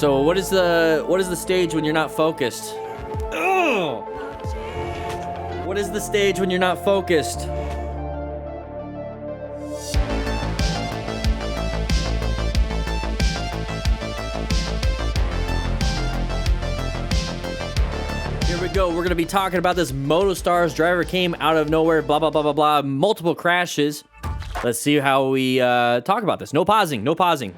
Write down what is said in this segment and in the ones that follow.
So what is the stage when you're not focused? Ugh! What is the stage when you're not focused? Here we go. We're going to be talking about this MotoStars driver came out of nowhere, blah, blah, blah, blah, blah, multiple crashes. Let's see how we talk about this. No pausing, no pausing.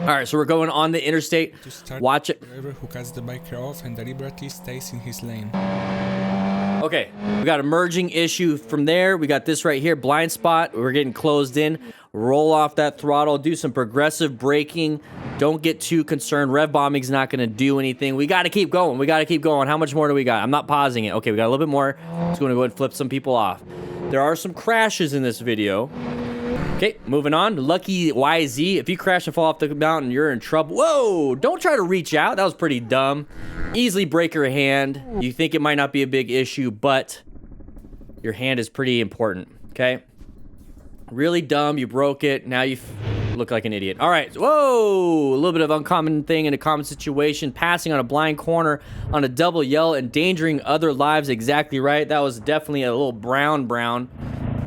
All right, so we're going on the interstate. Watch it. Driver who cuts the biker off and deliberately stays in his lane. Okay, we got a merging issue from there. We got this right here, blind spot. We're getting closed in. Roll off that throttle. Do some progressive braking. Don't get too concerned. Rev bombing's not going to do anything. We got to keep going. We got to keep going. How much more do we got? I'm not pausing it. Okay, we got a little bit more. Just going to go ahead and flip some people off. There are some crashes in this video. Okay, moving on. Lucky YZ. If you crash and fall off the mountain, you're in trouble. Whoa! Don't try to reach out. That was pretty dumb. Easily break your hand. You think it might not be a big issue, but your hand is pretty important. Okay? Really dumb. You broke it. Now you look like an idiot. All right. Whoa! A little bit of uncommon thing in a common situation. Passing on a blind corner on a double yellow, endangering other lives. Exactly right. That was definitely a little brown,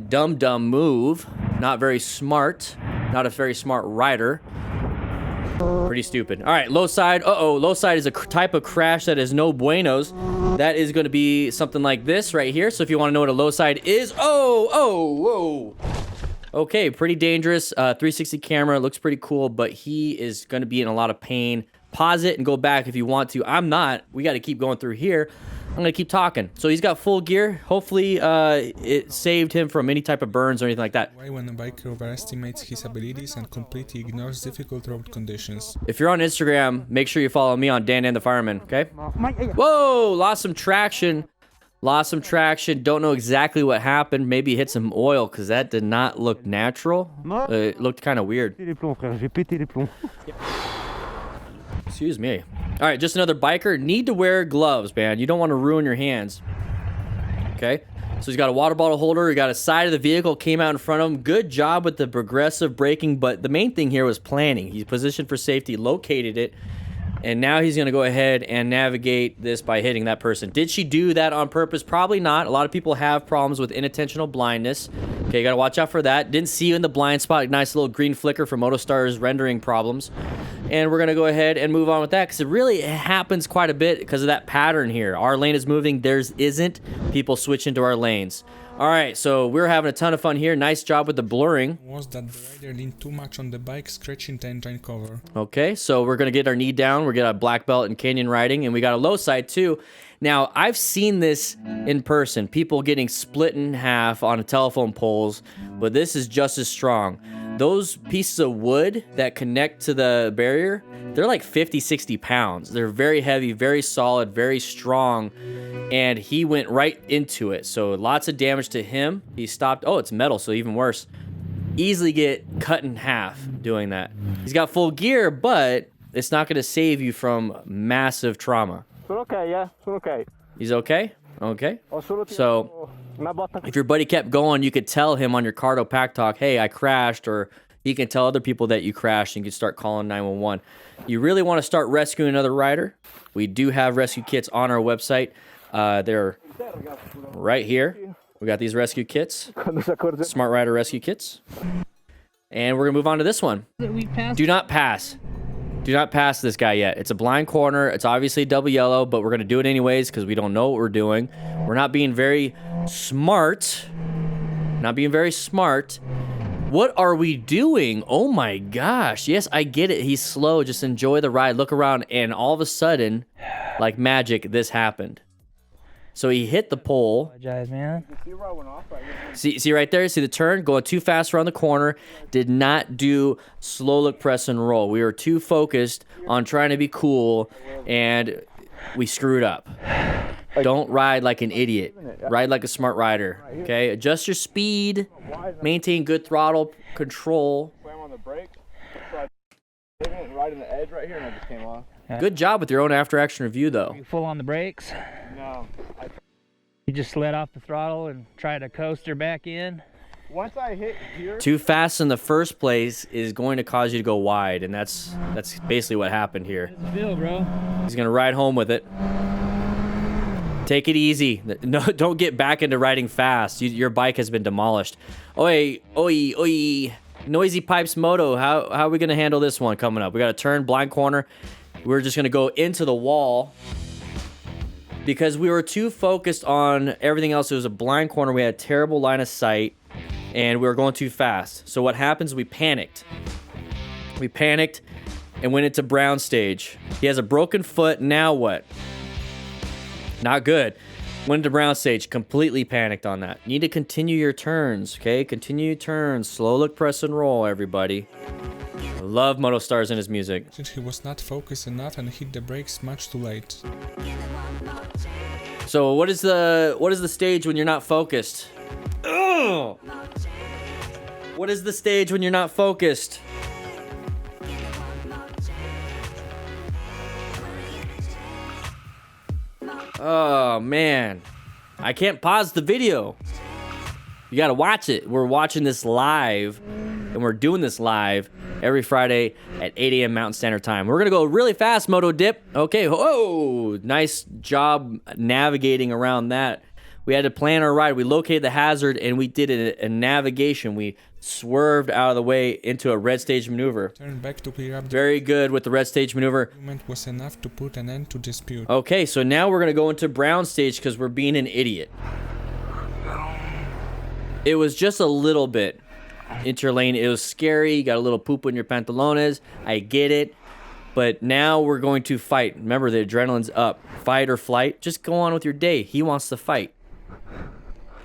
dumb move. Not very smart. Not a very smart rider. Pretty stupid. All right, low side. Uh-oh, low side is a type of crash that is no buenos. That is going to be something like this right here. So if you want to know what a low side is, whoa. Okay, pretty dangerous. 360 camera, looks pretty cool, but he is going to be in a lot of pain. Pause it and go back if you want to. I'm not. We got to keep going through here. I'm going to keep talking. So he's got full gear. Hopefully it saved him from any type of burns or anything like that. Why when a biker overestimates his abilities and completely ignores difficult road conditions? If you're on Instagram, make sure you follow me on DanDanTheFireman, okay? Whoa, lost some traction. Don't know exactly what happened. Maybe hit some oil because that did not look natural. It looked kind of weird. Excuse me. All right, just another biker. Need to wear gloves, man. You don't want to ruin your hands. Okay. So he's got a water bottle holder. He got a side of the vehicle, came out in front of him. Good job with the progressive braking, but the main thing here was planning. He's positioned for safety, located it, and now he's going to go ahead and navigate this by hitting that person. Did she do that on purpose? Probably not. A lot of people have problems with inattentional blindness. Okay, you got to watch out for that. Didn't see you in the blind spot. Nice little green flicker for MotoStar's rendering problems. And we're going to go ahead and move on with that because it really happens quite a bit because of that pattern here. Our lane is moving. Theirs isn't. People switch into our lanes. All right, so we're having a ton of fun here. Nice job with the blurring. Was that the rider leaned too much on the bike, scratching the engine cover? Okay, so we're going to get our knee down. We're going to get a black belt in canyon riding, and we got a low side too. Now, I've seen this in person. People getting split in half on telephone poles, but this is just as strong. Those pieces of wood that connect to the barrier, they're like 50, 60 pounds. They're very heavy, very solid, very strong, and he went right into it. So lots of damage to him. He stopped. Oh, it's metal, so even worse. Easily get cut in half doing that. He's got full gear, but it's not going to save you from massive trauma. Okay, yeah, okay. He's okay? Okay. So if your buddy kept going, you could tell him on your Cardo Pack Talk, hey, I crashed, or he can tell other people that you crashed and you can start calling 911. You really want to start rescuing another rider? We do have rescue kits on our website. They're right here. We got these rescue kits, Smart Rider rescue kits. And we're going to move on to this one. Do not pass. Do not pass this guy yet. It's a blind corner. It's obviously double yellow, but we're going to do it anyways because we don't know what we're doing. We're not being very smart. What are we doing? Oh my gosh. Yes, I get it. He's slow. Just enjoy the ride. Look around, and all of a sudden, like magic, this happened. So he hit the pole. Apologize, man. See right there? See the turn? Going too fast around the corner. Did not do slow look, press, and roll. We were too focused on trying to be cool, and we screwed up. Don't ride like an idiot. Ride like a smart rider, okay? Adjust your speed. Maintain good throttle control. Slam on the brake. So I hit it right in the edge right here, and it just came off. Good job with your own after-action review, though. You full on the brakes? No. You just let off the throttle and try to coast her back in? once I hit here. Too fast in the first place is going to cause you to go wide, and that's basically what happened here. Feel, bro. He's gonna ride home with it. Take it easy. No, don't get back into riding fast. Your bike has been demolished. Oi, oi, oi. Noisy Pipes Moto. How are we gonna handle this one coming up? We got a turn, blind corner. We're just gonna go into the wall because we were too focused on everything else. It was a blind corner. We had a terrible line of sight, and we were going too fast. So what happens? We panicked. We panicked and went into Brown stage. He has a broken foot. Now what? Not good. Went into Brown stage. Completely panicked on that. Need to continue your turns, okay? Continue your turns. Slow look, press, and roll, everybody. I love Moto Stars in his music. Since he was not focused enough and hit the brakes much too late. So what is the stage when you're not focused? Ugh! What is the stage when you're not focused? Oh man, I can't pause the video. You gotta watch it. We're watching this live, and we're doing this live every Friday at 8 a.m. Mountain Standard Time. We're gonna go really fast, Moto Dip. Okay, whoa, nice job navigating around that. We had to plan our ride. We located the hazard, and we did a navigation. We swerved out of the way into a red stage maneuver. Turn back to clear up the Very good with the red stage maneuver. movement was enough to put an end to dispute. Okay, so now we're gonna go into Brown stage because we're being an idiot. It was just a little bit into your lane. It was scary. You got a little poop in your pantalones. I get it. But now we're going to fight. Remember, the adrenaline's up. Fight or flight. Just go on with your day. He wants to fight.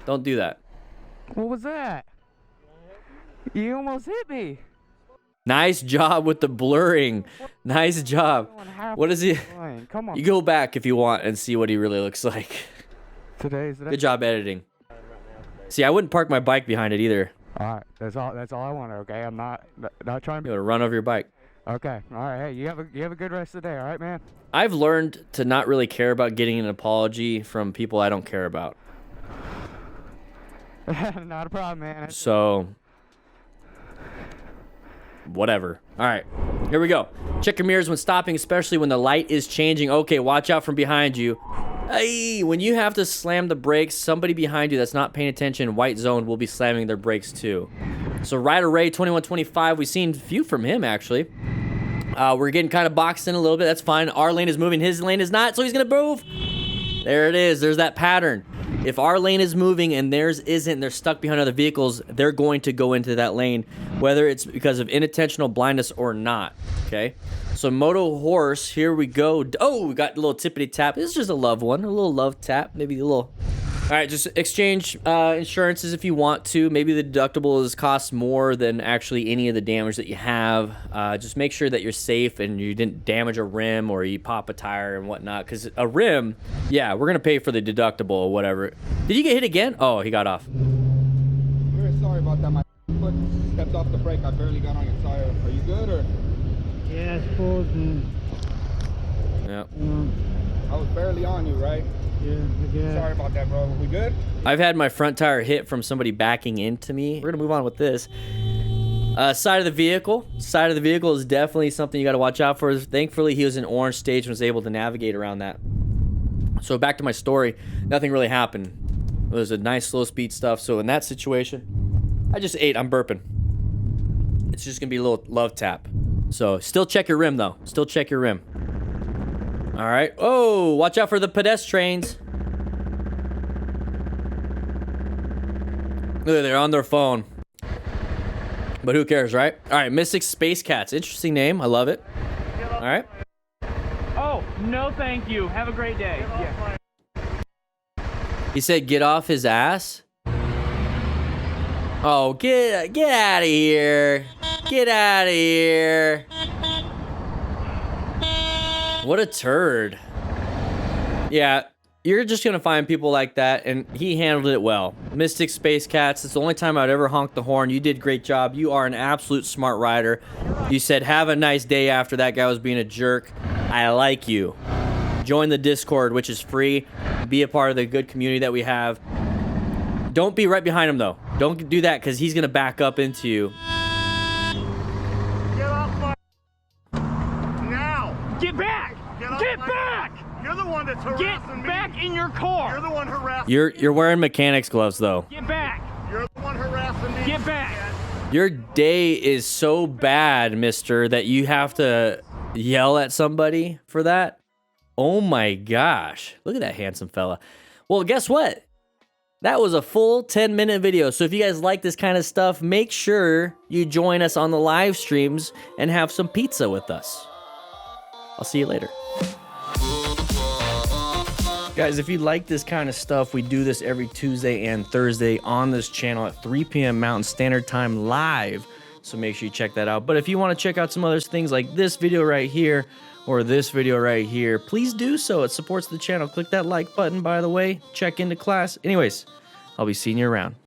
Don't do that. What was that? You almost hit me. Nice job with the blurring. Nice job. What is he? Come on. You go back if you want and see what he really looks like. Today's the day. Good job editing. See, I wouldn't park my bike behind it either. All right, that's all I want. Okay, I'm not trying You to. would run over your bike. Okay, all right. Hey, you have a good rest of the day. All right, man. I've learned to not really care about getting an apology from people I don't care about. Not a problem, man. So, whatever. All right, here we go. Check your mirrors when stopping, especially when the light is changing. Okay, watch out from behind you. Hey, when you have to slam the brakes, somebody behind you that's not paying attention, white zone, will be slamming their brakes too. So Ryder Ray 2125, we've seen a few from him actually. We're getting kind of boxed in a little bit. That's fine. Our lane is moving, his lane is not, so he's gonna move. There it is. There's that pattern. If our lane is moving and theirs isn't, they're stuck behind other vehicles, they're going to go into that lane, whether it's because of unintentional blindness or not, okay? So Moto Horse, here we go. Oh, we got a little tippity tap. This is just a love one, a little love tap, maybe a little. All right, just exchange insurances if you want to. Maybe the deductible costs more than actually any of the damage that you have. Just make sure that you're safe and you didn't damage a rim or you pop a tire and whatnot. Because a rim, yeah, we're going to pay for the deductible or whatever. Did you get hit again? Oh, he got off. Very sorry about that. My foot stepped off the brake. I barely got on your tire. Are you good or? Yeah, I suppose. Yeah. I was barely on you, right? Yeah. Sorry about that, bro. We good? I've had my front tire hit from somebody backing into me. We're going to move on with this. Side of the vehicle. Side of the vehicle is definitely something you got to watch out for. Thankfully, he was in orange stage and was able to navigate around that. So back to my story. Nothing really happened. It was a nice slow speed stuff. So in that situation, I just ate. I'm burping. It's just going to be a little love tap. So still check your rim, though. Still check your rim. All right. Oh, watch out for the pedestrians. Look, they're on their phone. But who cares, right? All right, Mystic Space Cats. Interesting name. I love it. All right. Oh, no thank you. Have a great day. Yeah. He said get off his ass. Oh, get out of here. Get out of here. What a turd. Yeah, you're just gonna find people like that, and he handled it well. Mystic Space Cats, it's the only time I'd ever honked the horn. You did a great job. You are an absolute smart rider. You said have a nice day after that guy was being a jerk. I like you. Join the Discord, which is free. Be a part of the good community that we have. Don't be right behind him though. Don't do that because he's gonna back up into you. Get off my now. Get back! Get Get off my- back! You're the one that's Get harassing me. back in your car! You're the one harassing You're wearing mechanics gloves though. Get back! You're the one harassing me. Get back! Your day is so bad, mister, that you have to yell at somebody for that? Oh my gosh. Look at that handsome fella. Well, guess what? That was a full 10-minute video. So if you guys like this kind of stuff, make sure you join us on the live streams and have some pizza with us. I'll see you later. Guys, if you like this kind of stuff, we do this every Tuesday and Thursday on this channel at 3 p.m. Mountain Standard Time live. So make sure you check that out. But if you want to check out some other things like this video right here or this video right here, please do so. It supports the channel. Click that like button, by the way. Check into class. Anyways, I'll be seeing you around.